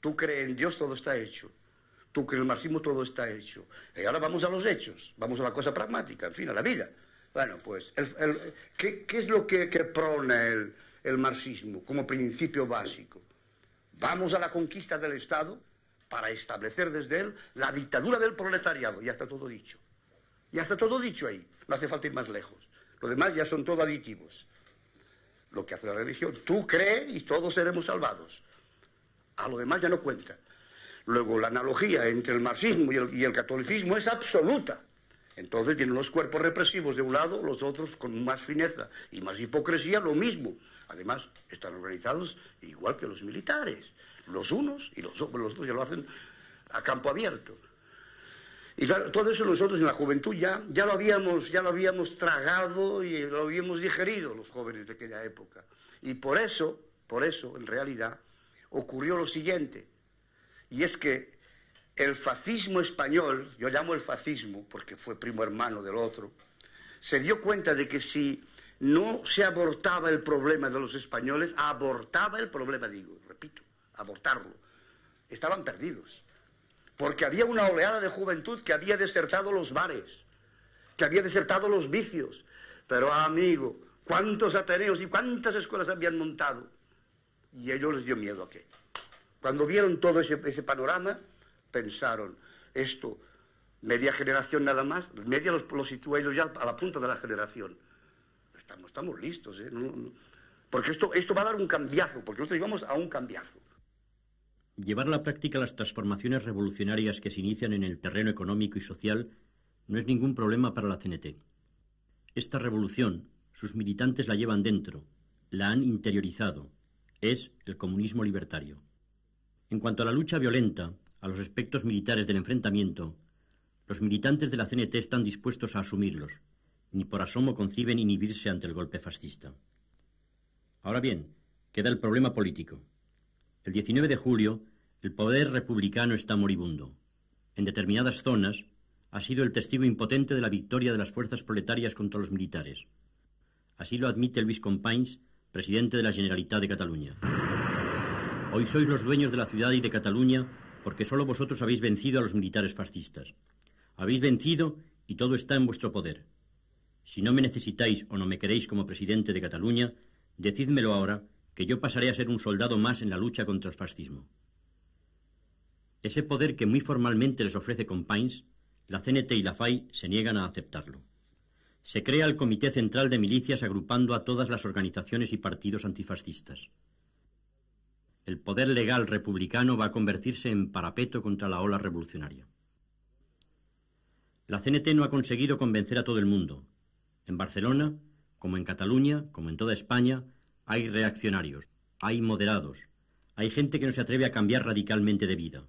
Tú crees en Dios, todo está hecho. Tú crees en el marxismo, todo está hecho. Y ahora vamos a los hechos, vamos a la cosa pragmática, en fin, a la vida. Bueno, pues, ¿qué es lo que prona el marxismo como principio básico? Vamos a la conquista del Estado para establecer desde él la dictadura del proletariado. Ya está todo dicho. Ya está todo dicho ahí. No hace falta ir más lejos. Lo demás ya son todo aditivos. Lo que hace la religión. Tú crees y todos seremos salvados. A lo demás ya no cuenta. Luego, la analogía entre el marxismo y el catolicismo es absoluta. Entonces vienen los cuerpos represivos de un lado, los otros con más fineza y más hipocresía, lo mismo. Además, están organizados igual que los militares. Los unos y los otros ya lo hacen a campo abierto. Y claro, todo eso nosotros en la juventud ya lo habíamos tragado y lo habíamos digerido, los jóvenes de aquella época. Y por eso, en realidad, ocurrió lo siguiente. Y es que el fascismo español, yo llamo el fascismo porque fue primo hermano del otro, se dio cuenta de que si no se abortaba el problema de los españoles, abortaba el problema, repito, abortarlo. Estaban perdidos. Porque había una oleada de juventud que había desertado los bares, que había desertado los vicios. Pero, amigo, ¿cuántos ateneos y cuántas escuelas habían montado? Y a ellos les dio miedo aquello. Cuando vieron todo ese panorama, pensaron, esto, media generación nada más, media lo sitúa ellos ya a la punta de la generación. Estamos listos, ¿eh? Porque esto va a dar un cambiazo, porque nosotros íbamos a un cambiazo. Llevar a la práctica las transformaciones revolucionarias que se inician en el terreno económico y social no es ningún problema para la CNT. Esta revolución, sus militantes la llevan dentro, la han interiorizado, es el comunismo libertario. En cuanto a la lucha violenta, a los aspectos militares del enfrentamiento, los militantes de la CNT están dispuestos a asumirlos, ni por asomo conciben inhibirse ante el golpe fascista. Ahora bien, queda el problema político. El 19 de julio, el poder republicano está moribundo. En determinadas zonas, ha sido el testigo impotente de la victoria de las fuerzas proletarias contra los militares. Así lo admite Luis Companys, presidente de la Generalitat de Cataluña. Hoy sois los dueños de la ciudad y de Cataluña porque solo vosotros habéis vencido a los militares fascistas. Habéis vencido y todo está en vuestro poder. Si no me necesitáis o no me queréis como presidente de Cataluña, decídmelo ahora, que yo pasaré a ser un soldado más en la lucha contra el fascismo. Ese poder que muy formalmente les ofrece Companys, la CNT y la FAI se niegan a aceptarlo. Se crea el Comité Central de Milicias agrupando a todas las organizaciones y partidos antifascistas. El poder legal republicano va a convertirse en parapeto contra la ola revolucionaria. La CNT no ha conseguido convencer a todo el mundo. En Barcelona, como en Cataluña, como en toda España, hay reaccionarios, hay moderados, hay gente que no se atreve a cambiar radicalmente de vida.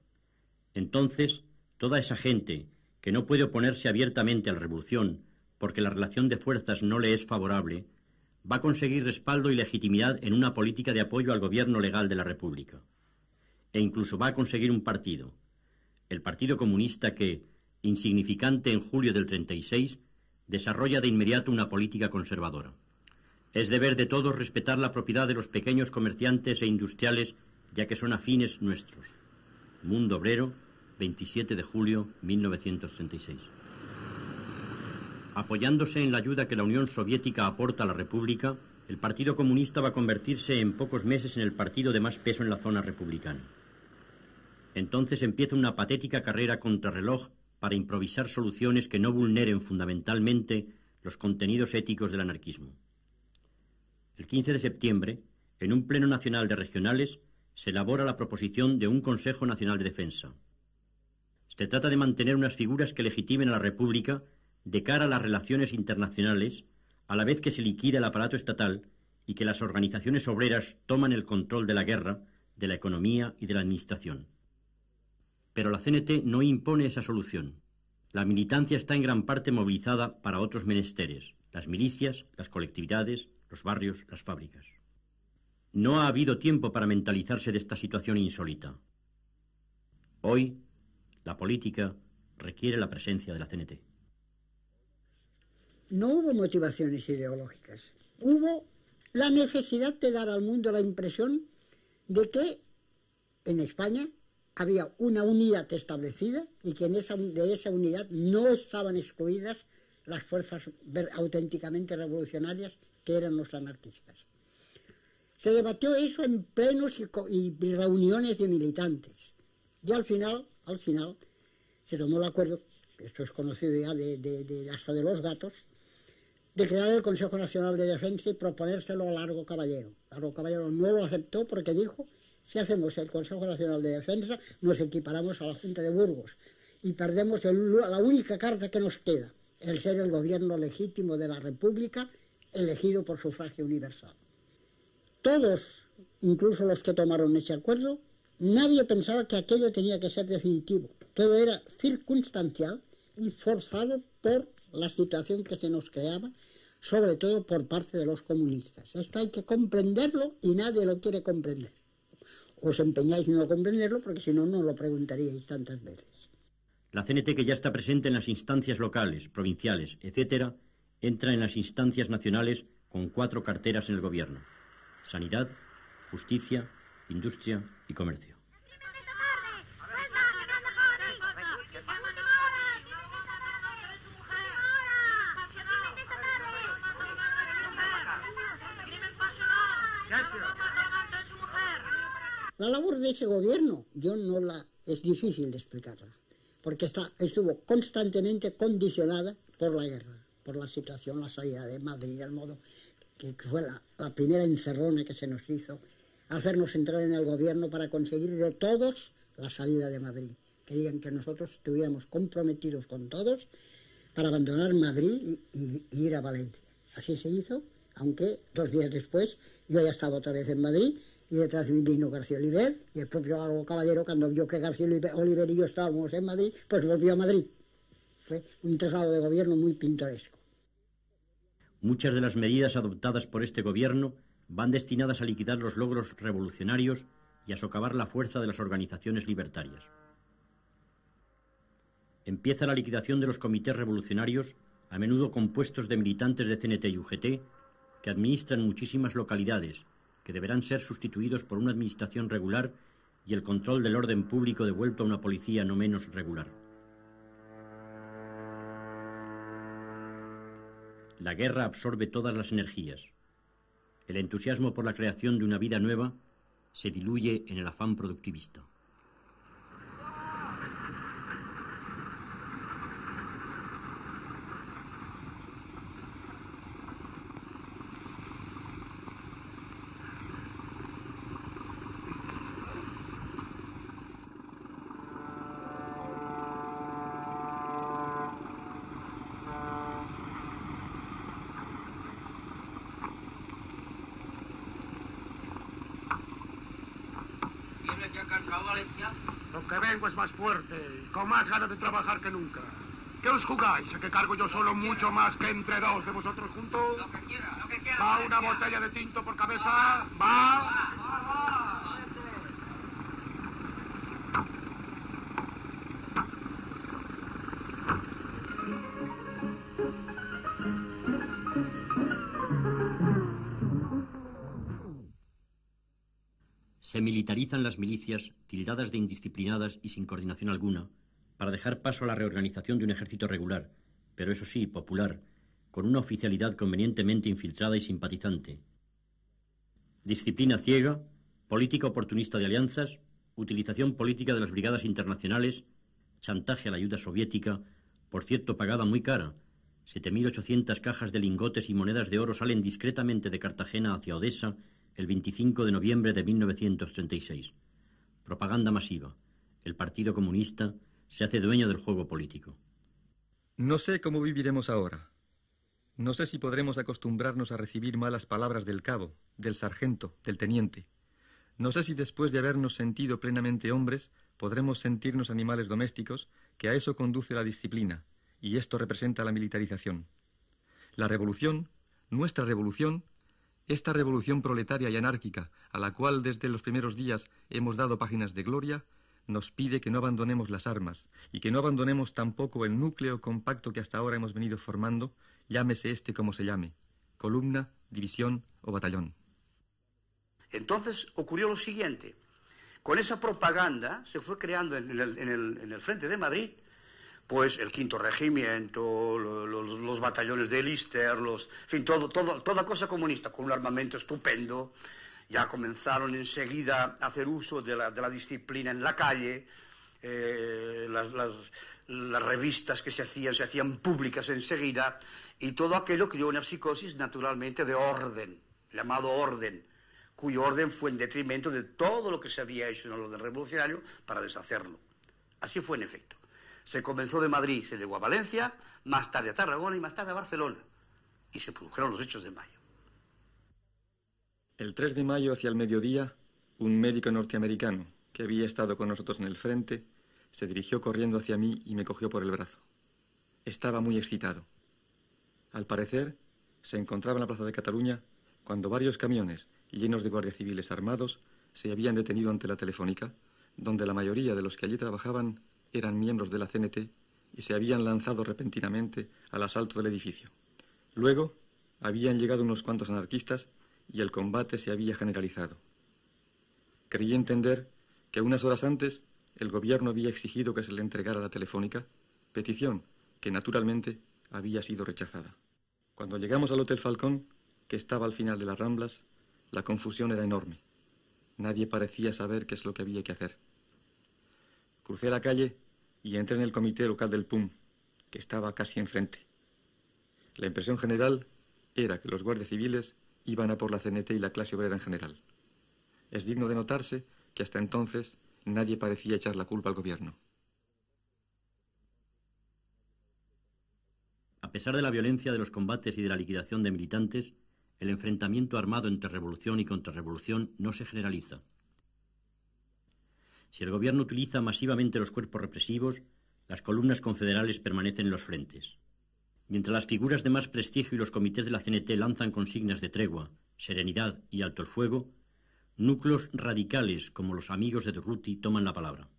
Entonces, toda esa gente que no puede oponerse abiertamente a la revolución porque la relación de fuerzas no le es favorable, va a conseguir respaldo y legitimidad en una política de apoyo al gobierno legal de la República. E incluso va a conseguir un partido, el Partido Comunista que, insignificante en julio del 36, desarrolla de inmediato una política conservadora. Es deber de todos respetar la propiedad de los pequeños comerciantes e industriales, ya que son afines nuestros. Mundo Obrero, 27 de julio 1936. Apoyándose en la ayuda que la Unión Soviética aporta a la República, el Partido Comunista va a convertirse en pocos meses en el partido de más peso en la zona republicana. Entonces empieza una patética carrera contrarreloj para improvisar soluciones que no vulneren fundamentalmente los contenidos éticos del anarquismo. El 15 de septiembre, en un pleno nacional de regionales, se elabora la proposición de un Consejo Nacional de Defensa. Se trata de mantener unas figuras que legitimen a la República de cara a las relaciones internacionales, a la vez que se liquida el aparato estatal y que las organizaciones obreras toman el control de la guerra, de la economía y de la administración. Pero la CNT no impone esa solución. La militancia está en gran parte movilizada para otros menesteres, las milicias, las colectividades, los barrios, las fábricas. No ha habido tiempo para mentalizarse de esta situación insólita. Hoy, la política requiere la presencia de la CNT. No hubo motivaciones ideológicas. Hubo la necesidad de dar al mundo la impresión de que en España había una unidad establecida y que de esa unidad no estaban excluidas las fuerzas auténticamente revolucionarias que eran los anarquistas. Se debatió eso en plenos y reuniones de militantes. Y al final se tomó el acuerdo, esto es conocido ya hasta de los gatos, de crear el Consejo Nacional de Defensa y proponérselo a Largo Caballero. Largo Caballero no lo aceptó porque dijo: si hacemos el Consejo Nacional de Defensa, nos equiparamos a la Junta de Burgos y perdemos la única carta que nos queda, el ser el gobierno legítimo de la República, elegido por sufragio universal. Todos, incluso los que tomaron ese acuerdo, nadie pensaba que aquello tenía que ser definitivo. Todo era circunstancial y forzado por la situación que se nos creaba, sobre todo por parte de los comunistas. Esto hay que comprenderlo y nadie lo quiere comprender. Os empeñáis en no comprenderlo porque si no, no lo preguntaríais tantas veces. La CNT, que ya está presente en las instancias locales, provinciales, etc., entra en las instancias nacionales con 4 carteras en el gobierno: Sanidad, Justicia, Industria y Comercio. La labor de ese gobierno, es difícil de explicarla, porque estuvo constantemente condicionada por la guerra, por la situación, la salida de Madrid, del modo que fue la primera encerrona que se nos hizo, hacernos entrar en el gobierno para conseguir de todos la salida de Madrid. Que digan que nosotros estuviéramos comprometidos con todos para abandonar Madrid y ir a Valencia. Así se hizo, aunque 2 días después yo ya estaba otra vez en Madrid y detrás de mí vino García Oliver y el propio Largo Caballero, cuando vio que García Oliver y yo estábamos en Madrid, pues volvió a Madrid. Fue un traslado de gobierno muy pintoresco. Muchas de las medidas adoptadas por este gobierno van destinadas a liquidar los logros revolucionarios y a socavar la fuerza de las organizaciones libertarias. Empieza la liquidación de los comités revolucionarios, a menudo compuestos de militantes de CNT y UGT, que administran muchísimas localidades, que deberán ser sustituidos por una administración regular y el control del orden público devuelto a una policía no menos regular. La guerra absorbe todas las energías. El entusiasmo por la creación de una vida nueva se diluye en el afán productivista. Lo que vengo es más fuerte, con más ganas de trabajar que nunca. ¿Qué os jugáis? ¿A que cargo yo solo mucho más que entre 2 de vosotros juntos? Lo que quiera. ¿Va una botella de tinto por cabeza? ¿Va? Se militarizan las milicias, tildadas de indisciplinadas y sin coordinación alguna, para dejar paso a la reorganización de un ejército regular, pero eso sí, popular, con una oficialidad convenientemente infiltrada y simpatizante. Disciplina ciega, política oportunista de alianzas, utilización política de las brigadas internacionales, chantaje a la ayuda soviética, por cierto pagada muy cara. 7.800 cajas de lingotes y monedas de oro salen discretamente de Cartagena hacia Odessa el 25 de noviembre de 1936. Propaganda masiva. El Partido Comunista se hace dueño del juego político. No sé cómo viviremos ahora. No sé si podremos acostumbrarnos a recibir malas palabras del cabo, del sargento, del teniente. No sé si después de habernos sentido plenamente hombres, podremos sentirnos animales domésticos, que a eso conduce la disciplina, y esto representa la militarización. La revolución, nuestra revolución, esta revolución proletaria y anárquica, a la cual desde los primeros días hemos dado páginas de gloria, nos pide que no abandonemos las armas y que no abandonemos tampoco el núcleo compacto que hasta ahora hemos venido formando, llámese este como se llame, columna, división o batallón. Entonces ocurrió lo siguiente. Con esa propaganda se fue creando en el frente de Madrid, pues el 5º Regimiento, los batallones de Lister, en fin, toda cosa comunista, con un armamento estupendo. Ya comenzaron enseguida a hacer uso de la disciplina en la calle, las revistas que se hacían públicas enseguida, y todo aquello creó una psicosis naturalmente de orden, llamado orden, cuyo orden fue en detrimento de todo lo que se había hecho en el orden revolucionario para deshacerlo. Así fue en efecto. Se comenzó de Madrid, se llegó a Valencia, más tarde a Tarragona y más tarde a Barcelona, y se produjeron los hechos de mayo. El 3 de mayo, hacia el mediodía, un médico norteamericano que había estado con nosotros en el frente se dirigió corriendo hacia mí y me cogió por el brazo. Estaba muy excitado. Al parecer, se encontraba en la plaza de Cataluña cuando varios camiones llenos de guardias civiles armados se habían detenido ante la Telefónica, donde la mayoría de los que allí trabajaban eran miembros de la CNT y se habían lanzado repentinamente al asalto del edificio. Luego, habían llegado unos cuantos anarquistas y el combate se había generalizado. Creí entender que unas horas antes el gobierno había exigido que se le entregara la Telefónica, petición que naturalmente había sido rechazada. Cuando llegamos al Hotel Falcón, que estaba al final de las Ramblas, la confusión era enorme. Nadie parecía saber qué es lo que había que hacer. Crucé la calle y entré en el comité local del PUM, que estaba casi enfrente. La impresión general era que los guardias civiles iban a por la CNT y la clase obrera en general. Es digno de notarse que hasta entonces nadie parecía echar la culpa al gobierno. A pesar de la violencia de los combates y de la liquidación de militantes, el enfrentamiento armado entre revolución y contrarrevolución no se generaliza. Si el gobierno utiliza masivamente los cuerpos represivos, las columnas confederales permanecen en los frentes. Mientras las figuras de más prestigio y los comités de la CNT lanzan consignas de tregua, serenidad y alto el fuego, núcleos radicales como los amigos de Durruti toman la palabra.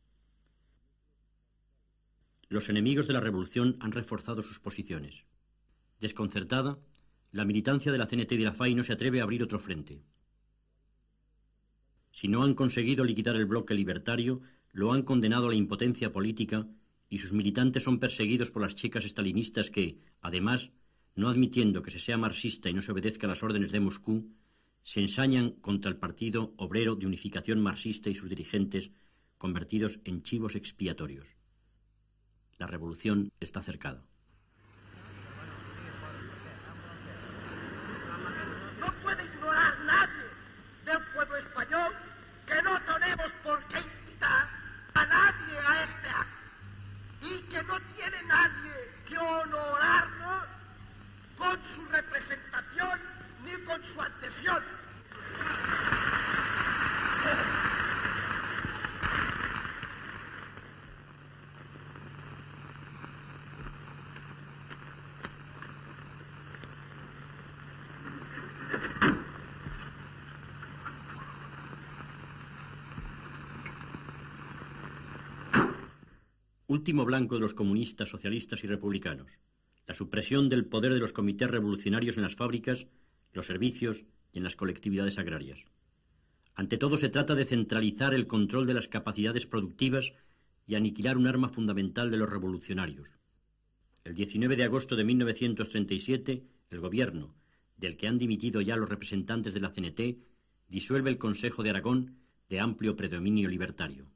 Los enemigos de la revolución han reforzado sus posiciones. Desconcertada, la militancia de la CNT y de la FAI no se atreve a abrir otro frente. Si no han conseguido liquidar el bloque libertario, lo han condenado a la impotencia política y sus militantes son perseguidos por las checas estalinistas que, además, no admitiendo que se sea marxista y no se obedezca a las órdenes de Moscú, se ensañan contra el Partido Obrero de Unificación Marxista y sus dirigentes, convertidos en chivos expiatorios. La revolución está cercada. No puede ignorar nadie del pueblo español que no tenemos por qué invitar a nadie a este acto y que no tiene nadie que honorarnos con su representación ni con su adhesión. Último blanco de los comunistas, socialistas y republicanos. La supresión del poder de los comités revolucionarios en las fábricas, los servicios y en las colectividades agrarias. Ante todo se trata de centralizar el control de las capacidades productivas y aniquilar un arma fundamental de los revolucionarios. El 19 de agosto de 1937, el gobierno, del que han dimitido ya los representantes de la CNT, disuelve el Consejo de Aragón de amplio predominio libertario.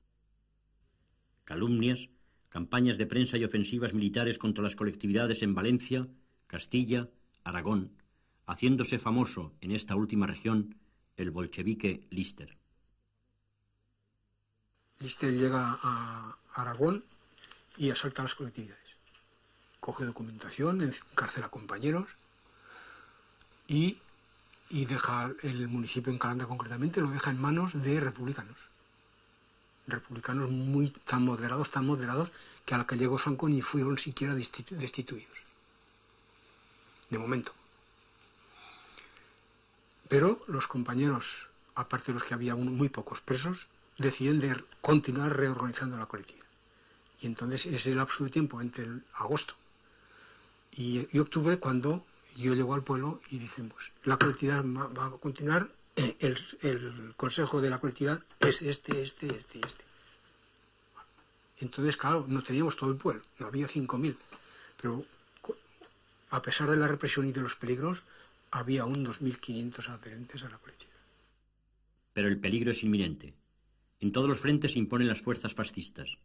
Calumnias, campañas de prensa y ofensivas militares contra las colectividades en Valencia, Castilla, Aragón, haciéndose famoso en esta última región el bolchevique Lister. Lister llega a Aragón y asalta a las colectividades. Coge documentación, encarcela a compañeros y deja el municipio en Calanda concretamente, lo deja en manos de republicanos. Republicanos tan moderados, que a la que llegó Franco ni fueron siquiera destituidos. De momento. Pero los compañeros, aparte de los que había muy pocos presos, deciden de continuar reorganizando la colectividad. Y entonces es el lapso de tiempo entre el agosto y octubre cuando yo llego al pueblo y dicen, pues la colectividad va a continuar el consejo de la colectividad es este. Entonces, claro, no teníamos todo el pueblo, no había 5.000, pero a pesar de la represión y de los peligros, había aún 2.500 adherentes a la colectividad. Pero el peligro es inminente. En todos los frentes se imponen las fuerzas fascistas.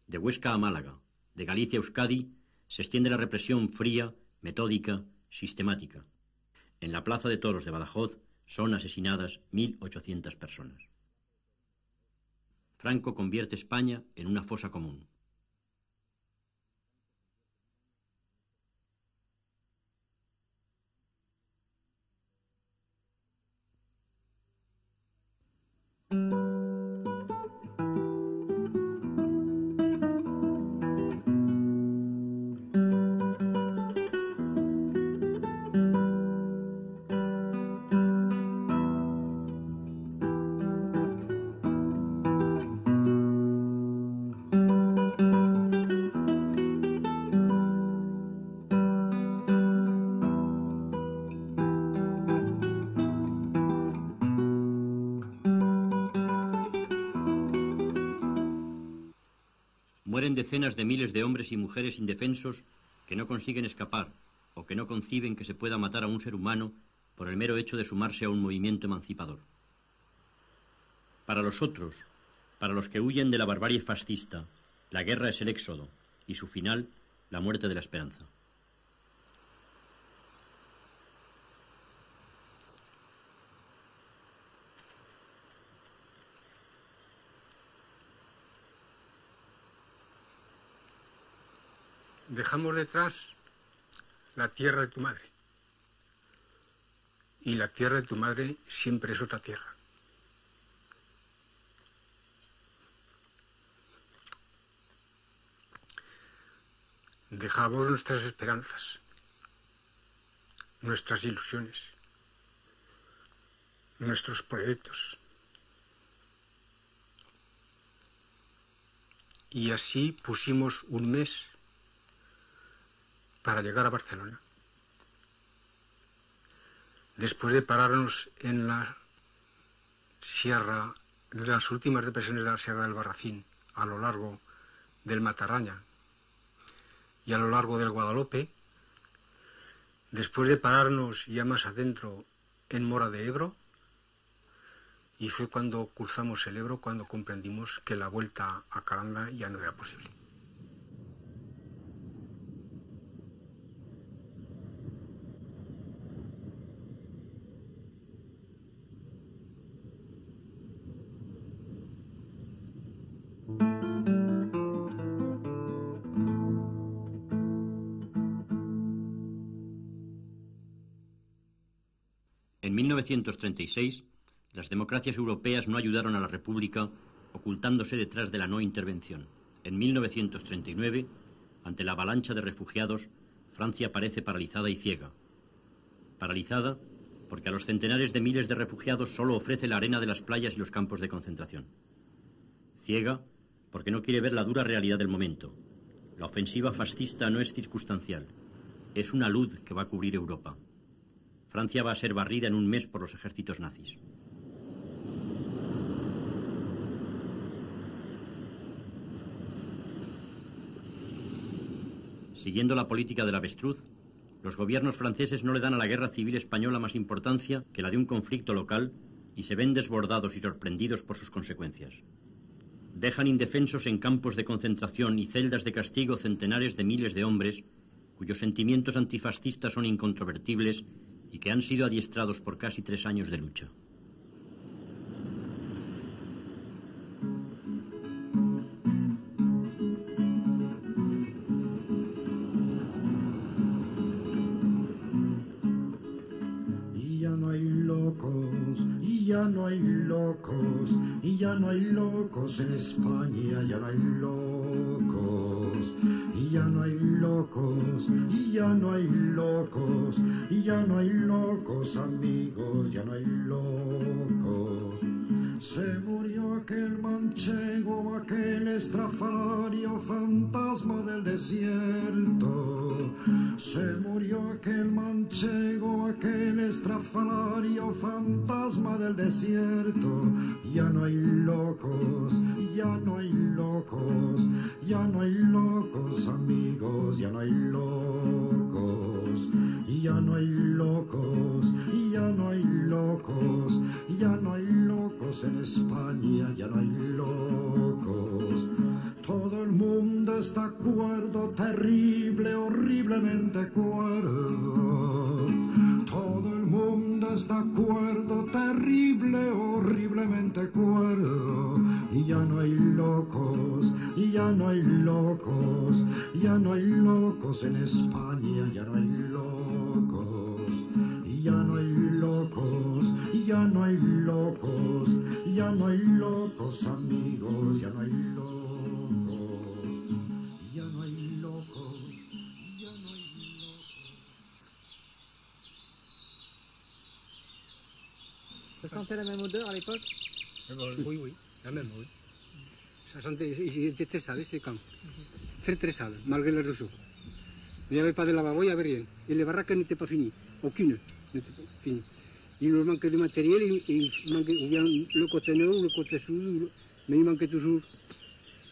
De Huesca a Málaga, de Galicia a Euskadi, se extiende la represión fría, metódica, sistemática. En la Plaza de Toros de Badajoz son asesinadas 1.800 personas. Franco convierte España en una fosa común. Mueren decenas de miles de hombres y mujeres indefensos que no consiguen escapar o que no conciben que se pueda matar a un ser humano por el mero hecho de sumarse a un movimiento emancipador. Para los otros, para los que huyen de la barbarie fascista, la guerra es el éxodo y su final, la muerte de la esperanza. Dejamos detrás la tierra de tu madre. Y la tierra de tu madre siempre es otra tierra. Dejamos nuestras esperanzas, nuestras ilusiones, nuestros proyectos. Y así pusimos un mes para llegar a Barcelona. Después de pararnos en la sierra, de las últimas depresiones de la Sierra del Barracín, a lo largo del Mataraña y a lo largo del Guadalope, después de pararnos ya más adentro en Mora de Ebro, y fue cuando cruzamos el Ebro cuando comprendimos que la vuelta a Calanda ya no era posible. En 1936, las democracias europeas no ayudaron a la República, ocultándose detrás de la no intervención. En 1939, ante la avalancha de refugiados, Francia parece paralizada y ciega. Paralizada porque a los centenares de miles de refugiados solo ofrece la arena de las playas y los campos de concentración. Ciega porque no quiere ver la dura realidad del momento. La ofensiva fascista no es circunstancial, es una luz que va a cubrir Europa. Francia va a ser barrida en un mes por los ejércitos nazis. Siguiendo la política del avestruz, los gobiernos franceses no le dan a la guerra civil española más importancia que la de un conflicto local y se ven desbordados y sorprendidos por sus consecuencias. Dejan indefensos en campos de concentración y celdas de castigo centenares de miles de hombres cuyos sentimientos antifascistas son incontrovertibles y que han sido adiestrados por casi 3 años de lucha. Y ya no hay locos, y ya no hay locos, y ya no hay locos en España, ya no hay locos. Y ya no hay locos, y ya no hay locos, y ya no hay locos amigos, ya no hay locos. Se murió aquel manchego, aquel estrafalario fantasma del desierto. Se murió aquel manchego, aquel estrafalario fantasma del desierto. Ya no hay locos, ya no hay locos, ya no hay locos, amigos, ya no hay locos, ya no hay locos, ya no hay locos, ya no hay locos en España, ya no hay locos. Todo el mundo está cuerdo, terrible, horriblemente cuerdo. Todo el mundo está cuerdo, terrible, horriblemente cuerdo. Y ya no hay locos, y ya no hay locos, ya no hay locos en España, ya no hay locos, y ya no hay locos, y ya no hay locos, ya no hay locos, amigos, ya no hay locos, ya no hay locos, ya no hay locos. Ça sentait la même odeur à l'époque? Oui, oui, la même, oui. Ça sentait, il était très sale, ces camps. Très, très sale, malgré le réseau. Il n'y avait pas de lavabo, il n'y avait rien. Et les baraques n'étaient pas finies. Aucune n'était pas finie. Il nous manquait de matériel, il manquait ou bien le côté nord ou le côté sud, mais il manquait toujours.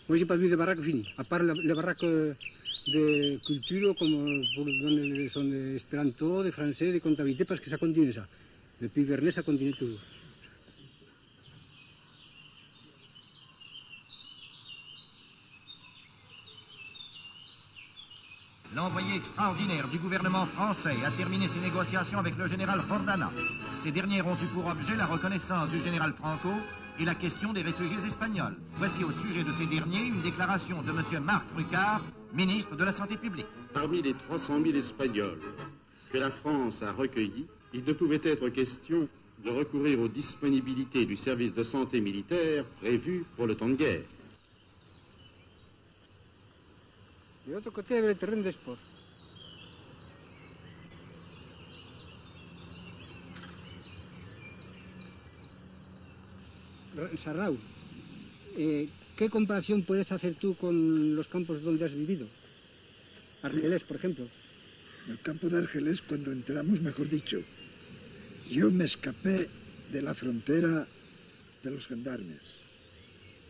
Moi, j'ai pas vu de baraques finies, à part les baraques de culture, comme pour donner les leçons d'espéranto, de français, de comptabilité, parce que ça continue ça. Depuis Vernet, ça continue toujours. L'envoyé extraordinaire du gouvernement français a terminé ses négociations avec le général Jordana. Ces dernières ont eu pour objet la reconnaissance du général Franco et la question des réfugiés espagnols. Voici au sujet de ces derniers une déclaration de M. Marc Rucard, ministre de la Santé publique. Parmi les 300 000 Espagnols que la France a recueillis, il ne pouvait être question de recourir aux disponibilités du service de santé militaire prévu pour le temps de guerre. De l'autre côté, il y avait le terrain de sport. Sarrau, ¿qué comparación puedes hacer tú con los campos donde has vivido? Argelés, por ejemplo. En el campo de Argelés, cuando entramos, mejor dicho, yo me escapé de la frontera de los gendarmes,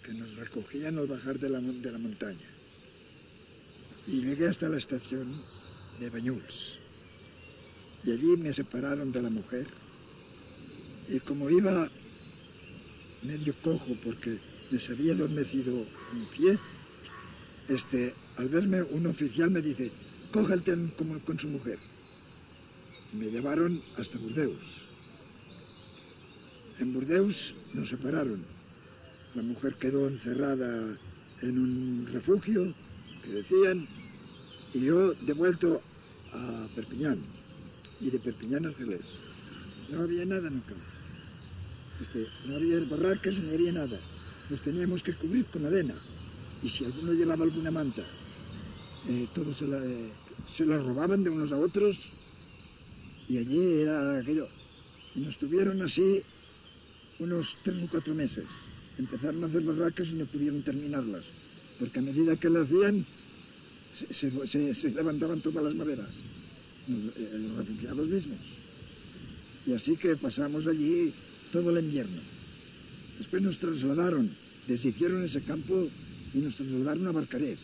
que nos recogían al bajar de la montaña. Y llegué hasta la estación de Banyuls. Y allí me separaron de la mujer. Y como iba medio cojo porque les había adormecido un pie, al verme un oficial me dice, coja el tren como con su mujer. Y me llevaron hasta Burdeos. En Burdeos nos separaron. La mujer quedó encerrada en un refugio, que decían, y yo devuelto a Perpiñán, y de Perpiñán a Argelés. No había nada nunca. No había barracas, no había nada. Nos teníamos que cubrir con arena, y si alguno llevaba alguna manta, todos se la robaban de unos a otros, y allí era aquello. Y nos tuvieron así unos 3 o 4 meses. Empezaron a hacer barracas y no pudieron terminarlas, porque a medida que las hacían, se levantaban todas las maderas, los refugiados mismos. Y así que pasamos allí todo el invierno. Después nos trasladaron, deshicieron ese campo y nos trasladaron a Barcarés.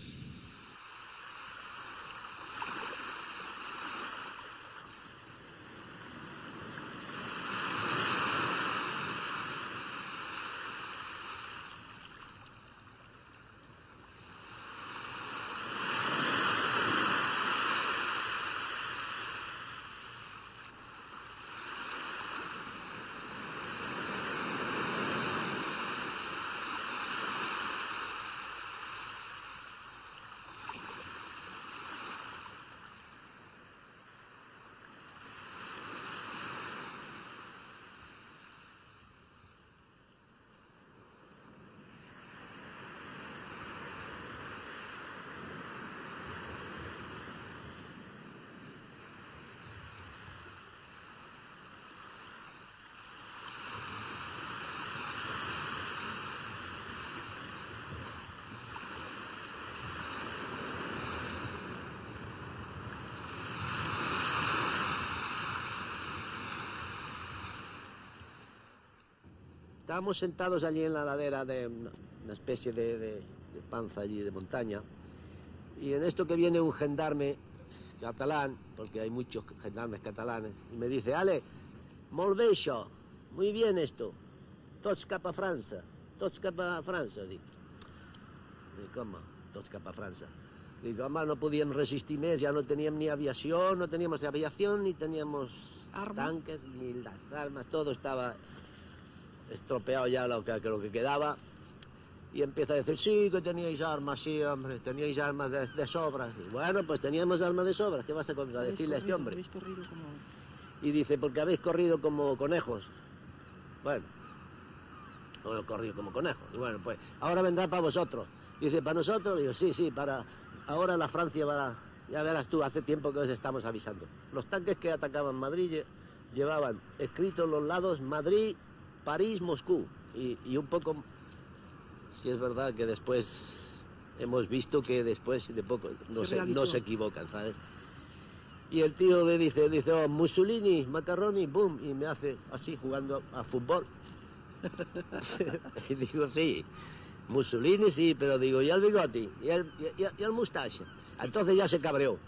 Estábamos sentados allí en la ladera de una especie de panza allí de montaña, y en esto que viene un gendarme catalán, porque hay muchos gendarmes catalanes, y me dice: Ale, molt bé això, muy bien esto, tots cap a França, tots cap a França, dic. Dic, home, tots cap a França. Dic, home, no podíem resistir més, ya no teníem ni aviació, no teníamos aviación, ni teníamos tanques, ni las armas, todo estaba estropeado ya lo que quedaba. Y empieza a decir: sí, que teníais armas, sí, hombre, teníais armas de sobra. Y bueno, pues teníamos armas de sobra, ¿qué vas a contradecirle a este hombre? Habéis corrido como... Y dice: porque habéis corrido como conejos. Bueno, no he corrido como conejos. Y bueno, pues ahora vendrá para vosotros. Dice: ¿para nosotros? Digo: sí, sí, para... Ahora la Francia va... Ya verás tú, hace tiempo que os estamos avisando. Los tanques que atacaban Madrid llevaban escritos los lados Madrid, París, Moscú. Y un poco... Si es verdad que después hemos visto que después de poco no se equivocan, ¿sabes? Y el tío me dice, oh, Mussolini, Macarroni, boom, y me hace así jugando a fútbol. Y digo: sí, Mussolini sí, pero digo, ¿y el bigote? ¿Y el mustache? Entonces ya se cabreó.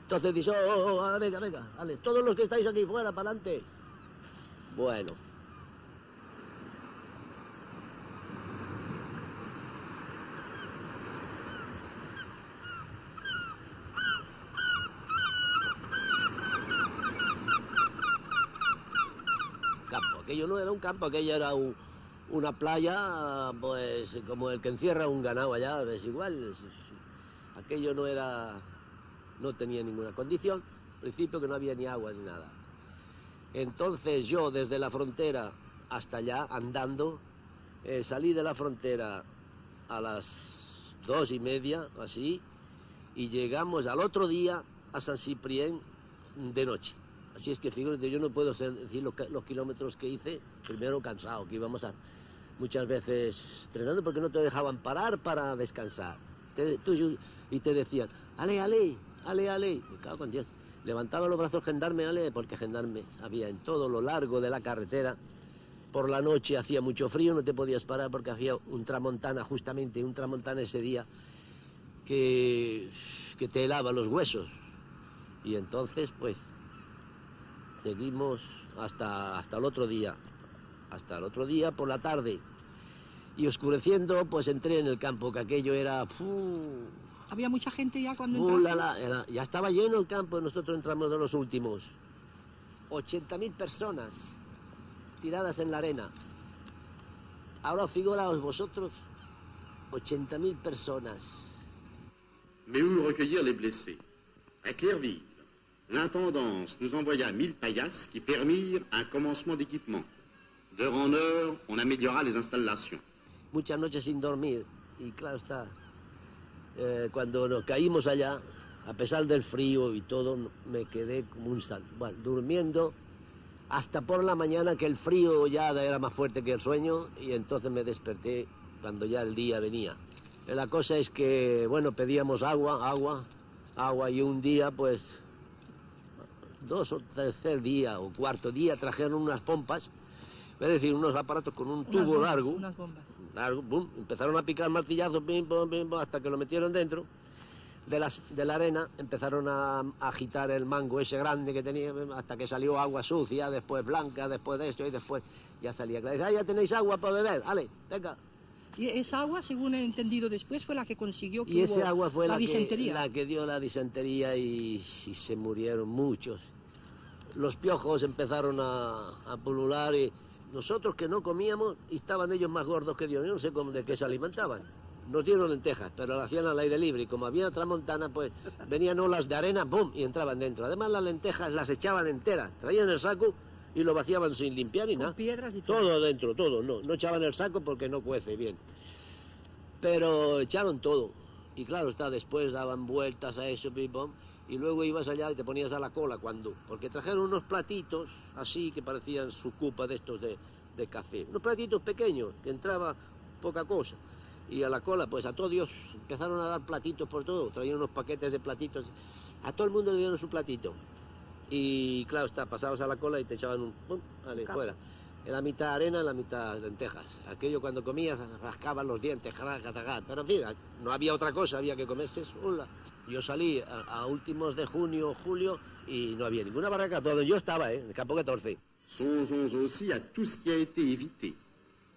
Entonces dice: venga, vale, todos los que estáis aquí fuera, para adelante. Bueno. Aquello no era un campo, aquello era una playa, pues como el que encierra un ganado allá, es igual. Aquello no tenía ninguna condición, al principio que no había ni agua ni nada. Entonces yo desde la frontera hasta allá, andando, salí de la frontera a las 2:30, así, y llegamos al otro día a San Ciprián de noche. Así es que fíjate, yo no puedo decir los kilómetros que hice, primero cansado, que íbamos muchas veces entrenando porque no te dejaban parar para descansar. Y te decían: ale, me cago con Dios. Levantaba los brazos gendarme, ale, porque gendarmes había en todo lo largo de la carretera. Por la noche hacía mucho frío, no te podías parar porque hacía un tramontana, justamente un tramontana ese día, que te helaba los huesos. Y entonces, pues... seguimos hasta el otro día por la tarde, y oscureciendo pues entré en el campo, que aquello era... ¿Había mucha gente ya cuando entraste? Ya estaba lleno el campo, nosotros entramos de los últimos. 80.000 personas tiradas en la arena. Ahora figuraos vosotros, 80.000 personas. Mais où recueillir les blessés? À Clerville, l'intendance nous envoya 1000 paillasses qui permirent un commencement d'équipement. D'heure en heure, on améliora les installations. Muchas noches sin dormir, y claro está, cuando nos caímos allá, a pesar del frío y todo, me quedé como un sal. Bueno, durmiendo hasta por la mañana, que el frío ya era más fuerte que el sueño, y entonces me desperté cuando ya el día venía. La cosa es que, bueno, pedíamos agua, y un día, pues, 2 o 3 día o 4 día trajeron unas pompas, es decir, unos aparatos con un tubo largo, boom, empezaron a picar martillazos, pim, pum, hasta que lo metieron dentro de la arena, empezaron a agitar el mango ese grande que tenía, hasta que salió agua sucia, después blanca, después de esto, y después ya salía clara. Ya tenéis agua para beber, vale, venga. Y esa agua, según he entendido después, fue la que consiguió que ese agua fue la disentería. La que dio la disentería, y se murieron muchos. Los piojos empezaron a pulular, y nosotros que no comíamos, y estaban ellos más gordos que Dios. Yo no sé de qué se alimentaban. Nos dieron lentejas, pero lo hacían al aire libre, y como había tramontana, pues venían olas de arena, ¡pum!, y entraban dentro. Además las lentejas las echaban enteras, traían el saco y lo vaciaban sin limpiar ni nada. Piedras y todo dentro, todo. No echaban el saco porque no cuece bien. Pero echaron todo. Y claro está, después daban vueltas a eso, pim, pum, y luego ibas allá y te ponías a la cola porque trajeron unos platitos así que parecían su cupa de estos de café. Unos platitos pequeños, que entraba poca cosa. Y a la cola, pues a todos empezaron a dar platitos por todo. Traían unos paquetes de platitos. A todo el mundo le dieron su platito. Y claro está, pasabas a la cola y te echaban un... ¡pum!, vale, fuera. la mitad arena y la mitad lentejas. Aquello cuando comías rascaban los dientes, pero en fin, no había otra cosa, había que comerse sola. Yo salí a últimos de junio, julio, y no había ninguna barraca, todo. Yo estaba en el campo 14. Songeons aussi à tout ce qui a été évité,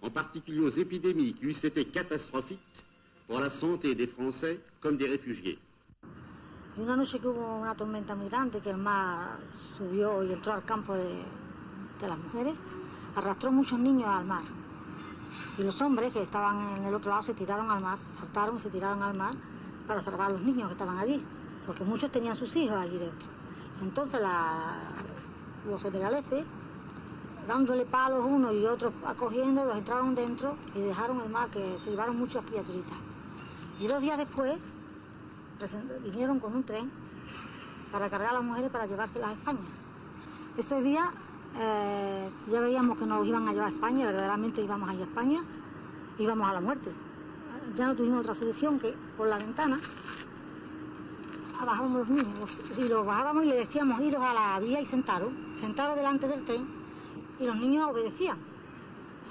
en particulier aux épidémies qui eussent été catastrophiques pour la santé des Français comme des réfugiés. Y una noche que hubo una tormenta muy grande, que el mar subió y entró al campo de las mujeres, arrastró muchos niños al mar. Y los hombres que estaban en el otro lado se tiraron al mar, saltaron y se tiraron al mar para salvar a los niños que estaban allí, porque muchos tenían sus hijos allí dentro. Entonces los senegaleses, dándole palos unos y otros acogiendo, los entraron dentro y dejaron el mar, que se llevaron muchas criaturitas. Y 2 días después vinieron con un tren para cargar a las mujeres para llevárselas a España. Ese día ya veíamos que nos iban a llevar a España, verdaderamente íbamos a ir a España, íbamos a la muerte. Ya no tuvimos otra solución que por la ventana bajábamos los niños y los bajábamos y le decíamos iros a la vía y sentaros delante del tren, y los niños obedecían.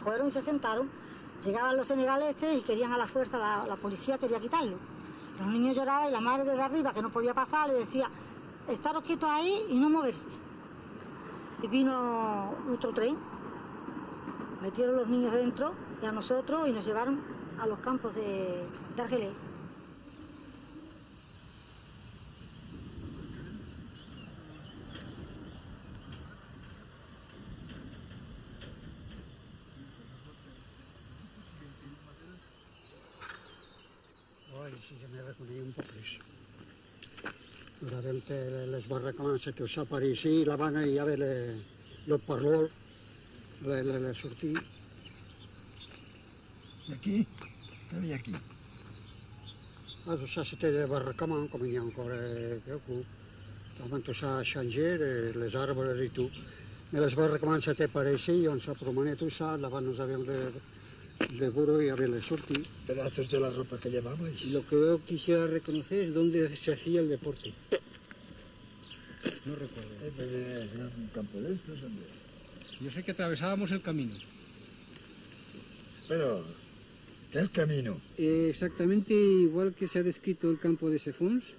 Fueron y se sentaron, llegaban los senegaleses y querían a la fuerza, la policía quería quitarlo. Los niños lloraban y la madre de arriba, que no podía pasar, le decía, estaros quietos ahí y no moverse. Y vino otro tren, metieron los niños dentro y a nosotros y nos llevaron a los campos de Argelés. Ai, si ja m'he reconegut un poc més. Durant les barracamances que us apareixi, la van a ver los parlol, le sortir. ¿Y aquí? ¿Qué hay aquí? Ça, c'était des barracaments, comme il y a encore beaucoup. Avant tout ça a changé, les arbres et tout. Mais les barracamances étaient par ici, on se promenait tout ça, là-bas nous avions de burro y había sortir. Pedazos de la ropa que llevabais. Lo que yo quisiera reconocer es dónde se hacía el deporte. No recuerdo. ¿Era un campo de estos? Yo sé que atravesábamos el camino. Pero, ¿qué es el camino? Exactamente igual que se ha descrito el campo de Sefons,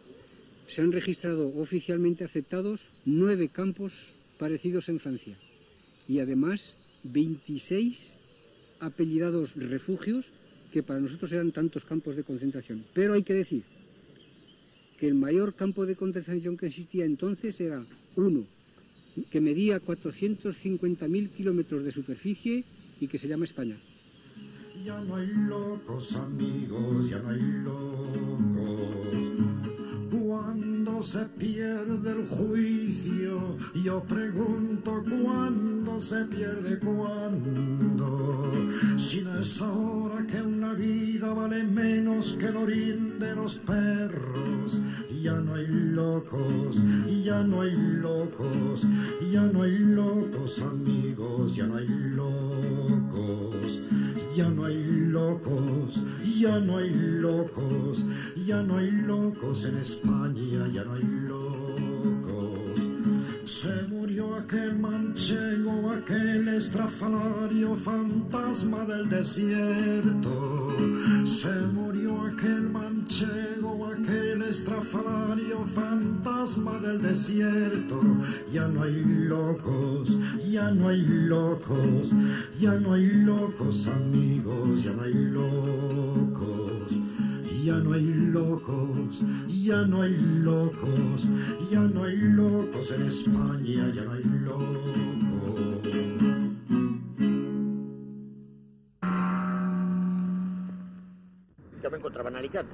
se han registrado oficialmente aceptados 9 campos parecidos en Francia. Y además 26 apellidados refugios, que para nosotros eran tantos campos de concentración. Pero hay que decir que el mayor campo de concentración que existía entonces era uno, que medía 450.000 kilómetros de superficie y que se llama España. Ya no hay locos, amigos, ya no hay locos. Cuando se pierde el juicio, yo pregunto cuándo se pierde, cuándo. Si no es ahora que una vida vale menos que el orín de los perros. Ya no hay locos, ya no hay locos, ya no hay locos, amigos, ya no hay locos. Ya no hay locos, ya no hay locos, ya no hay locos en España, ya no hay locos. Se murió aquel manchego, aquel estrafalario fantasma del desierto. Se murió aquel manchego, aquel estrafalario fantasma del desierto. Ya no hay locos, ya no hay locos, ya no hay locos, amigos, ya no hay locos. Ya no hay locos, ya no hay locos, ya no hay locos en España, ya no hay locos. Yo me encontraba en Alicante.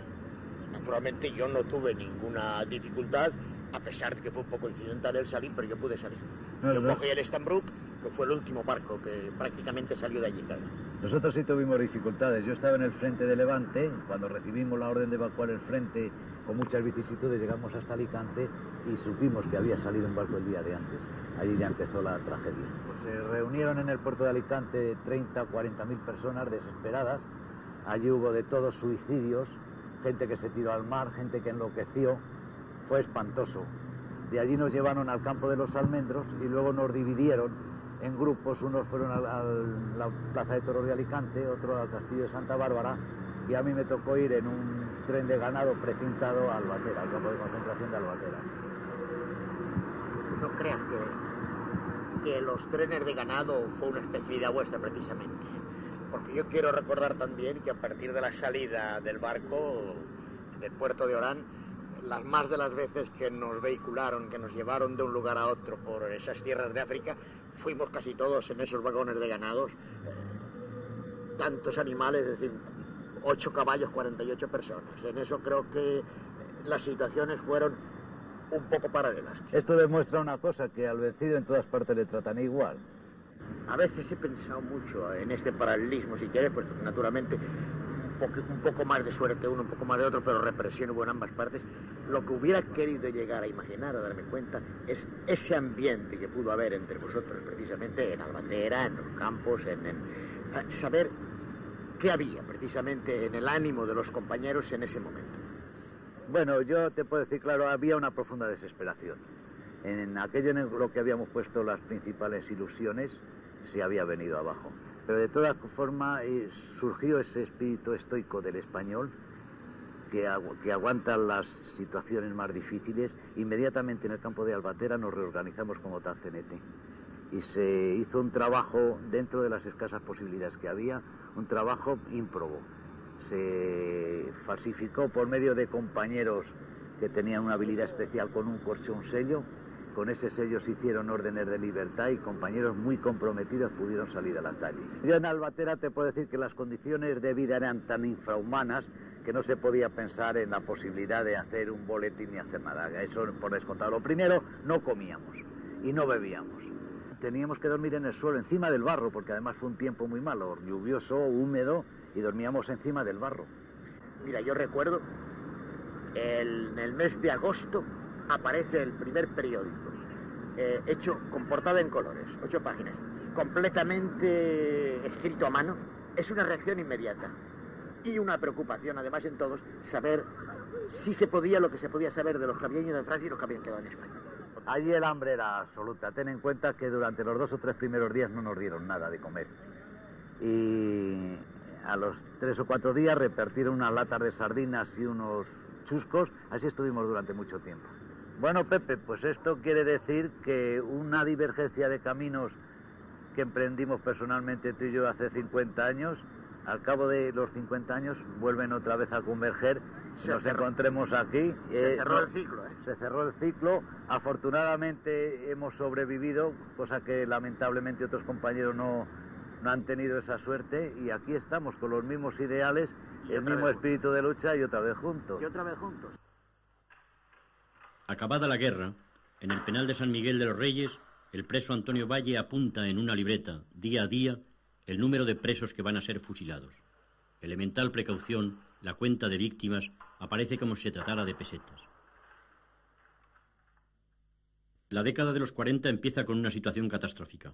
Naturalmente yo no tuve ninguna dificultad, a pesar de que fue un poco incidental el salir, pero yo pude salir. Yo cogí el Stambrook, que fue el último barco que prácticamente salió de allí, claro. Nosotros sí tuvimos dificultades. Yo estaba en el frente de Levante, cuando recibimos la orden de evacuar el frente, con muchas vicisitudes llegamos hasta Alicante y supimos que había salido un barco el día de antes. Allí ya empezó la tragedia. Pues se reunieron en el puerto de Alicante 30 o 40.000 personas desesperadas. Allí hubo de todos, suicidios, gente que se tiró al mar, gente que enloqueció. Fue espantoso. De allí nos llevaron al campo de los almendros y luego nos dividieron en grupos, unos fueron a la Plaza de Toros de Alicante, otros al Castillo de Santa Bárbara, y a mí me tocó ir en un tren de ganado precintado a Albatera, al campo de concentración de Albatera. No creas que los trenes de ganado fue una especialidad vuestra precisamente, porque yo quiero recordar también que a partir de la salida del barco del puerto de Orán, las más de las veces que nos vehicularon, que nos llevaron de un lugar a otro por esas tierras de África, fuimos casi todos en esos vagones de ganados, tantos animales, es decir, 8 caballos, 48 personas. En eso creo que las situaciones fueron un poco paralelas. Esto demuestra una cosa, que al vencido en todas partes le tratan igual. A veces he pensado mucho en este paralelismo, si quieres, pues naturalmente un poco más de suerte uno, un poco más de otro, pero represión hubo en ambas partes. Lo que hubiera querido llegar a imaginar, a darme cuenta, es ese ambiente que pudo haber entre vosotros, precisamente en Albatera, en los campos, saber qué había precisamente en el ánimo de los compañeros en ese momento. Bueno, yo te puedo decir, claro, había una profunda desesperación. En aquello en lo que habíamos puesto las principales ilusiones, se había venido abajo. Pero de todas formas surgió ese espíritu estoico del español que aguanta las situaciones más difíciles. Inmediatamente en el campo de Albatera nos reorganizamos como tal CNT y se hizo un trabajo dentro de las escasas posibilidades que había, un trabajo ímprobo. Se falsificó por medio de compañeros que tenían una habilidad especial con un corcho, un sello. Con ese sello se hicieron órdenes de libertad y compañeros muy comprometidos pudieron salir a la calle. Yo en Albatera te puedo decir que las condiciones de vida eran tan infrahumanas que no se podía pensar en la posibilidad de hacer un boletín ni hacer nada. Eso por descontado. Lo primero, no comíamos y no bebíamos. Teníamos que dormir en el suelo, encima del barro, porque además fue un tiempo muy malo, lluvioso, húmedo, y dormíamos encima del barro. Mira, yo recuerdo, en el mes de agosto aparece el primer periódico, hecho con portada en colores, 8 páginas, completamente escrito a mano. Es una reacción inmediata y una preocupación, además, en todos, saber si se podía lo que se podía saber de los que habían ido en Francia y los que habían quedado en España. Allí el hambre era absoluta. Ten en cuenta que durante los 2 o 3 primeros días no nos dieron nada de comer. Y a los 3 o 4 días repartieron unas latas de sardinas y unos chuscos. Así estuvimos durante mucho tiempo. Bueno, Pepe, pues esto quiere decir que una divergencia de caminos que emprendimos personalmente tú y yo hace 50 años, al cabo de los 50 años vuelven otra vez a converger. Nos encontremos aquí. Se cerró el ciclo, ¿eh? Se cerró el ciclo. Afortunadamente hemos sobrevivido, cosa que lamentablemente otros compañeros no han tenido esa suerte, y aquí estamos con los mismos ideales, el mismo espíritu de lucha, y otra vez juntos. Y otra vez juntos. Acabada la guerra, en el penal de San Miguel de los Reyes, el preso Antonio Valle apunta en una libreta, día a día, el número de presos que van a ser fusilados. Elemental precaución, la cuenta de víctimas aparece como si se tratara de pesetas. La década de los 40 empieza con una situación catastrófica.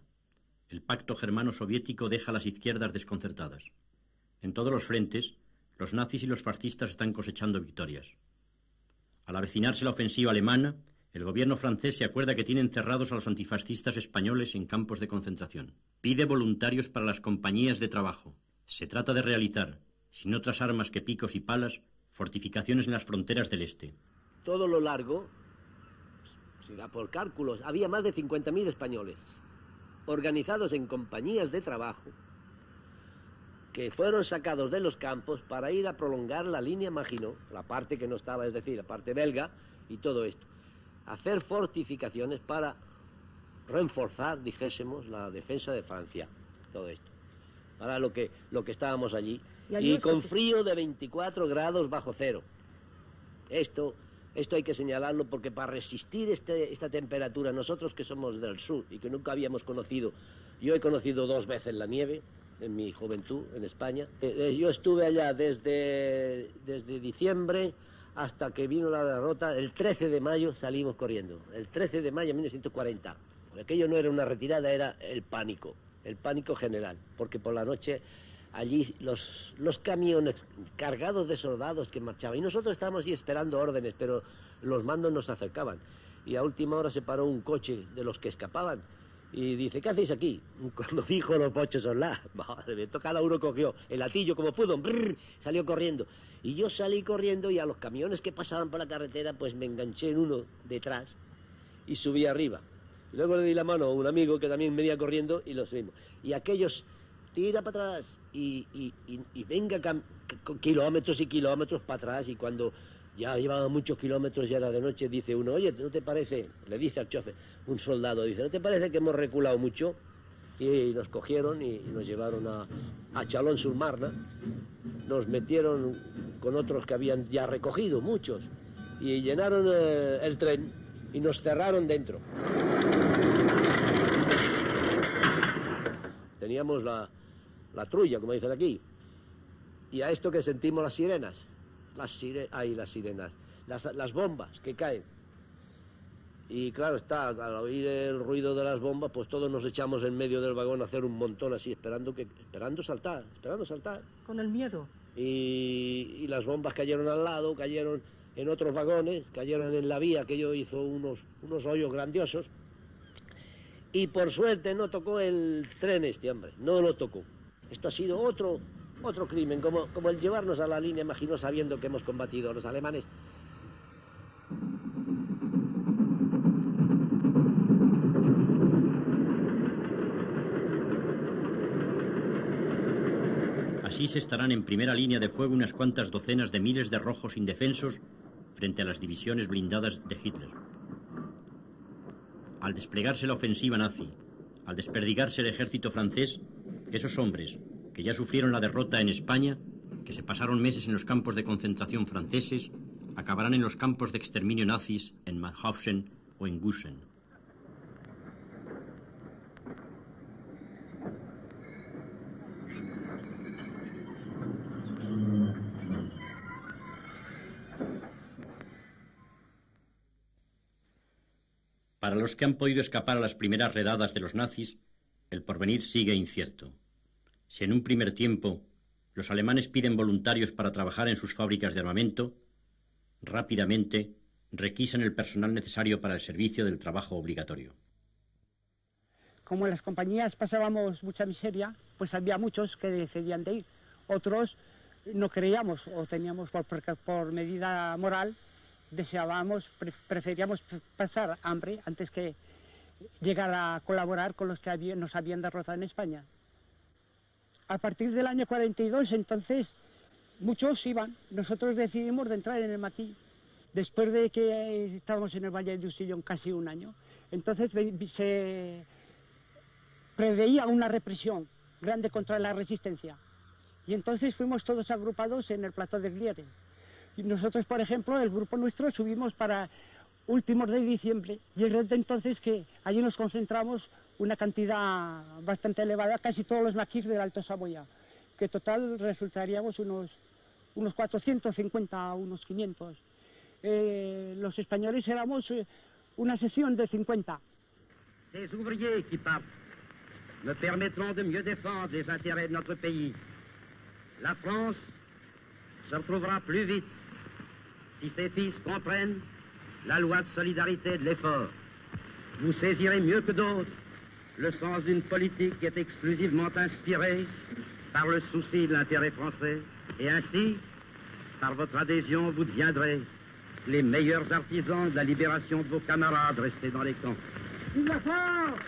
El pacto germano-soviético deja a las izquierdas desconcertadas. En todos los frentes, los nazis y los fascistas están cosechando victorias. Al avecinarse la ofensiva alemana, el gobierno francés se acuerda que tiene encerrados a los antifascistas españoles en campos de concentración. Pide voluntarios para las compañías de trabajo. Se trata de realizar, sin otras armas que picos y palas, fortificaciones en las fronteras del este. Todo lo largo, si da por cálculos, había más de 50.000 españoles organizados en compañías de trabajo que fueron sacados de los campos para ir a prolongar la línea Maginot, la parte que no estaba, es decir, la parte belga, y todo esto. Hacer fortificaciones para reforzar, dijésemos, la defensa de Francia, todo esto. Para lo que estábamos allí. Y con frío de 24 grados bajo cero. Esto hay que señalarlo, porque para resistir esta temperatura, nosotros que somos del sur y que nunca habíamos conocido, yo he conocido 2 veces la nieve en mi juventud en España. Yo estuve allá desde diciembre hasta que vino la derrota. El 13 de mayo salimos corriendo, el 13 de mayo de 1940. Aquello no era una retirada, era el pánico general, porque por la noche allí los camiones cargados de soldados que marchaban, y nosotros estábamos allí esperando órdenes, pero los mandos nos acercaban, y a última hora se paró un coche de los que escapaban, Y dice, ¿qué hacéis aquí? Cuando dijo los pochos solá, madre mía, cada uno cogió el latillo como pudo, brrr, salió corriendo. Y yo salí corriendo y a los camiones que pasaban por la carretera, pues me enganché en uno detrás y subí arriba. Y luego le di la mano a un amigo que también venía corriendo y lo subimos. Y aquellos, tira para atrás y venga con kilómetros y kilómetros para atrás. Y cuando ya llevaban muchos kilómetros, ya era de noche, dice uno, oye, ¿no te parece? Le dice al chofer, un soldado, dice, ¿no te parece que hemos reculado mucho? Y nos cogieron y nos llevaron a Chalon-sur-Marne. Nos metieron con otros que habían ya recogido, muchos, y llenaron el tren y nos cerraron dentro. Teníamos la trulla, como dicen aquí, y a esto que sentimos las sirenas, las bombas que caen. Y claro está, al oír el ruido de las bombas, pues todos nos echamos en medio del vagón a hacer un montón así, esperando saltar. Con el miedo. Y las bombas cayeron al lado, cayeron en otros vagones, cayeron en la vía, que ello hizo unos hoyos grandiosos. Y por suerte no tocó el tren este, hombre, no lo tocó. Esto ha sido otro crimen, como el llevarnos a la línea, imagino, sabiendo que hemos combatido a los alemanes. Así se estarán en primera línea de fuego unas cuantas docenas de miles de rojos indefensos frente a las divisiones blindadas de Hitler. Al desplegarse la ofensiva nazi, al desperdigarse el ejército francés, esos hombres que ya sufrieron la derrota en España, que se pasaron meses en los campos de concentración franceses, acabarán en los campos de exterminio nazis en Mauthausen o en Gusen. Para los que han podido escapar a las primeras redadas de los nazis, el porvenir sigue incierto. Si en un primer tiempo los alemanes piden voluntarios para trabajar en sus fábricas de armamento, rápidamente requisan el personal necesario para el servicio del trabajo obligatorio. Como en las compañías pasábamos mucha miseria, pues había muchos que decidían de ir. Otros no creíamos o teníamos por medida moral, preferíamos pasar hambre antes que llegar a colaborar con los que nos habían derrotado en España. A partir del año 42, entonces, muchos iban. Nosotros decidimos de entrar en el maquis, después de que estábamos en el Valle de Ustillón casi un año. Entonces se preveía una represión grande contra la resistencia. Y entonces fuimos todos agrupados en el plató de Glieren. Y nosotros, por ejemplo, el grupo nuestro subimos para últimos de diciembre, y es desde entonces que allí nos concentramos una cantidad bastante elevada, casi todos los maquis del Alto Saboya, que total resultaríamos unos 450, unos 500. Los españoles éramos una sección de 50. Ces ouvriers qui partent me permettront de mieux défendre les intérêts de notre pays. La France se retrouvera plus vite si ses fils comprennent la loi de solidarité de l'effort. Vous saisirez mieux que d'autres le sens d'une politique qui est exclusivement inspirée par le souci de l'intérêt français. Et ainsi, par votre adhésion, vous deviendrez les meilleurs artisans de la libération de vos camarades restés dans les camps. Vive la France!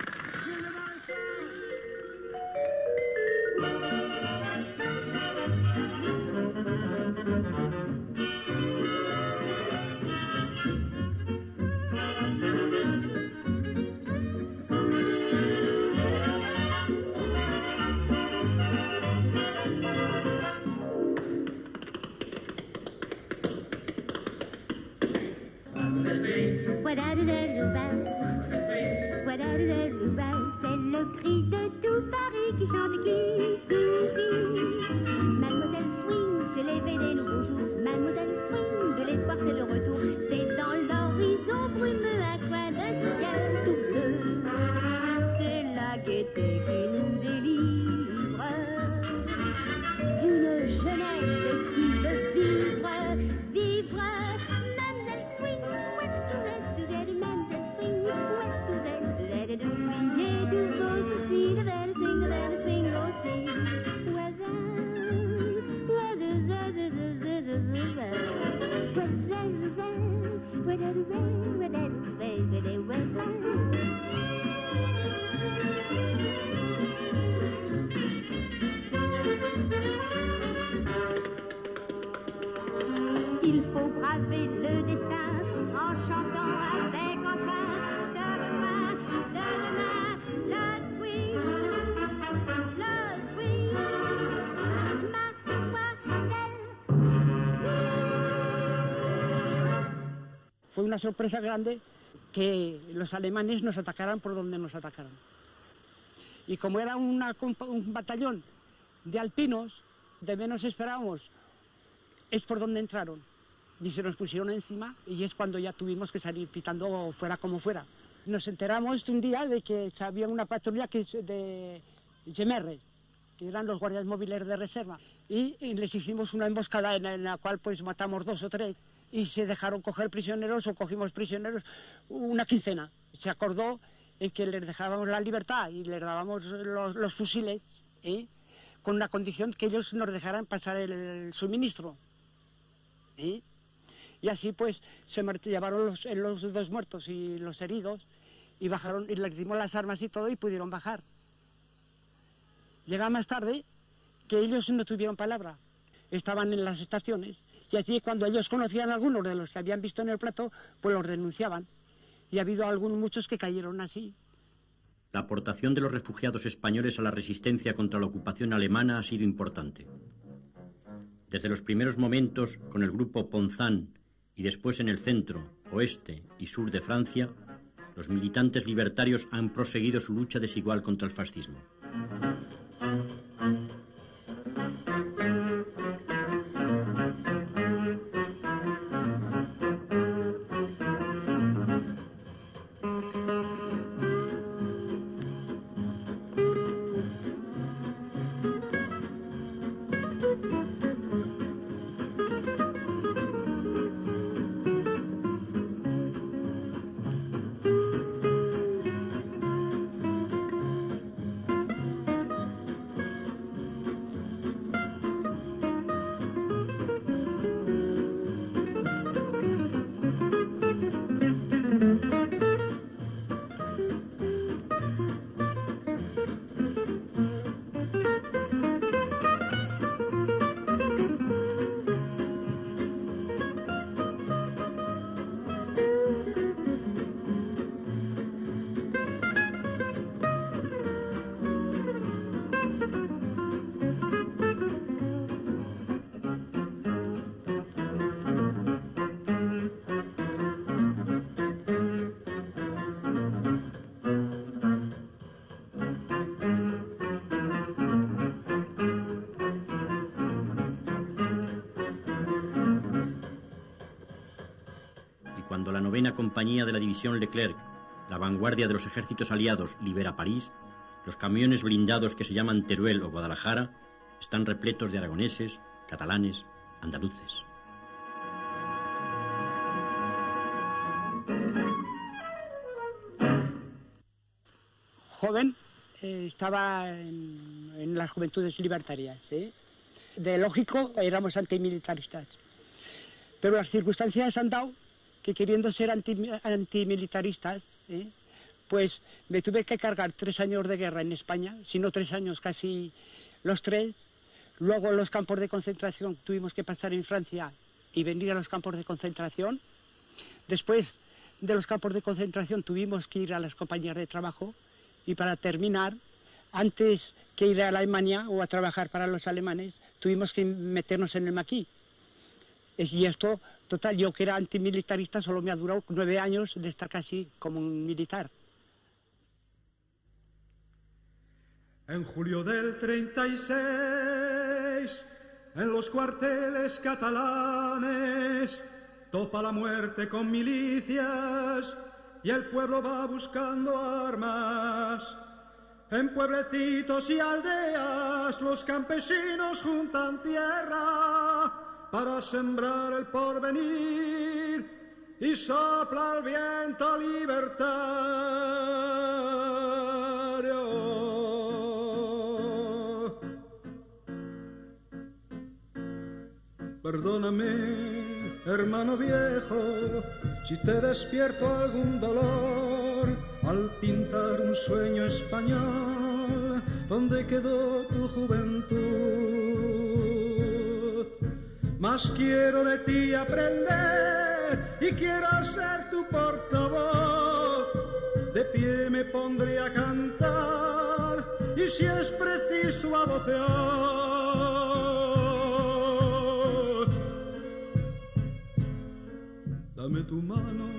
What-a-do-do-do-bang. What-a-do-do-do-bang. Il faut braver le destin en chantant avec entrain de demain, le swing, Fue una sorpresa grande que los alemanes nos atacaran por donde nos atacaran. Y como era un batallón de alpinos, de menos esperábamos, es por donde entraron. Y se nos pusieron encima y es cuando ya tuvimos que salir pitando fuera como fuera. Nos enteramos un día de que había una patrulla de GMR, que eran los guardias móviles de reserva, y les hicimos una emboscada en la cual pues matamos 2 o 3 y se dejaron coger prisioneros o cogimos prisioneros una quincena. Se acordó en que les dejábamos la libertad y les dábamos los fusiles, con una condición que ellos nos dejaran pasar el suministro. Y así pues se llevaron los 2 muertos y los heridos y bajaron y les dimos las armas y todo y pudieron bajar. Llega más tarde que ellos no tuvieron palabra, estaban en las estaciones y allí cuando ellos conocían a algunos de los que habían visto en el plato, pues los denunciaban y ha habido muchos que cayeron así. La aportación de los refugiados españoles a la resistencia contra la ocupación alemana ha sido importante. Desde los primeros momentos, con el grupo Ponzán y después en el centro, oeste y sur de Francia, los militantes libertarios han proseguido su lucha desigual contra el fascismo. Cuando la 9ª compañía de la división Leclerc, la vanguardia de los ejércitos aliados, libera París, los camiones blindados que se llaman Teruel o Guadalajara están repletos de aragoneses, catalanes, andaluces. Joven, estaba en las juventudes libertarias. De lógico, éramos antimilitaristas. Pero las circunstancias han dado que queriendo ser antimilitaristas, pues me tuve que cargar 3 años de guerra en España, si no 3 años casi los 3. Luego los campos de concentración tuvimos que pasar en Francia y venir a los campos de concentración. Después de los campos de concentración tuvimos que ir a las compañías de trabajo y para terminar, antes que ir a Alemania o a trabajar para los alemanes, tuvimos que meternos en el maquis. Y esto, total, yo que era antimilitarista, solo me ha durado 9 años de estar casi como un militar. En julio del 36, en los cuarteles catalanes, topa la muerte con milicias y el pueblo va buscando armas. En pueblecitos y aldeas los campesinos juntan tierra para sembrar el porvenir y sopla el viento libertario. Perdóname, hermano viejo, si te despierto algún dolor al pintar un sueño español donde quedó tu juventud. mas quiero de ti aprender y quiero ser tu portavoz. De pie me pondré a cantar y si es preciso a vocear. Dame tu mano,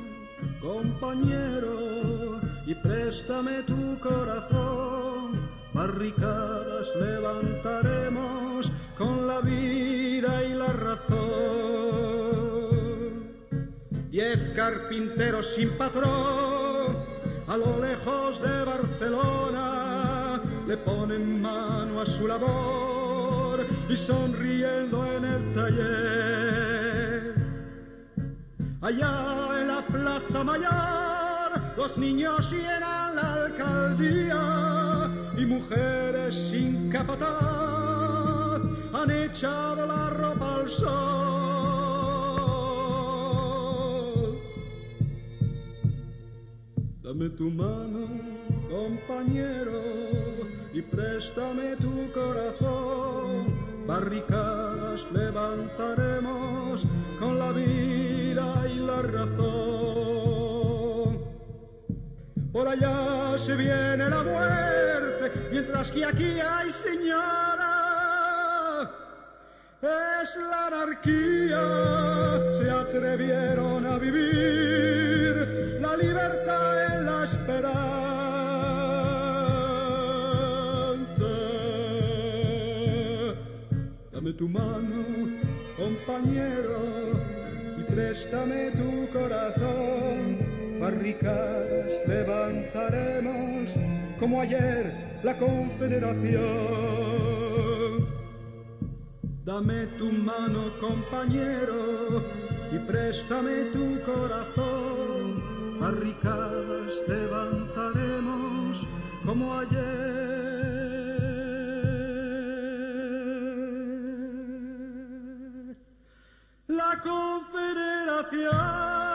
compañero, y préstame tu corazón. Barricadas levantaremos con la vida y la razón. 10 carpinteros sin patrón, a lo lejos de Barcelona, le ponen mano a su labor y sonriendo en el taller. Allá en la Plaza Mayor, los niños llenan la alcaldía y mujeres sin capataz han echado la ropa al sol. Dame tu mano, compañero, y préstame tu corazón. Barricadas levantaremos con la vida y la razón. Por allá se viene la muerte, mientras que aquí hay señora. Es la anarquía, se atrevieron a vivir la libertad en la esperanza. Dame tu mano, compañero, y préstame tu corazón. Barricadas levantaremos como ayer la Confederación. Dame tu mano, compañero, y préstame tu corazón. Barricadas levantaremos como ayer la Confederación.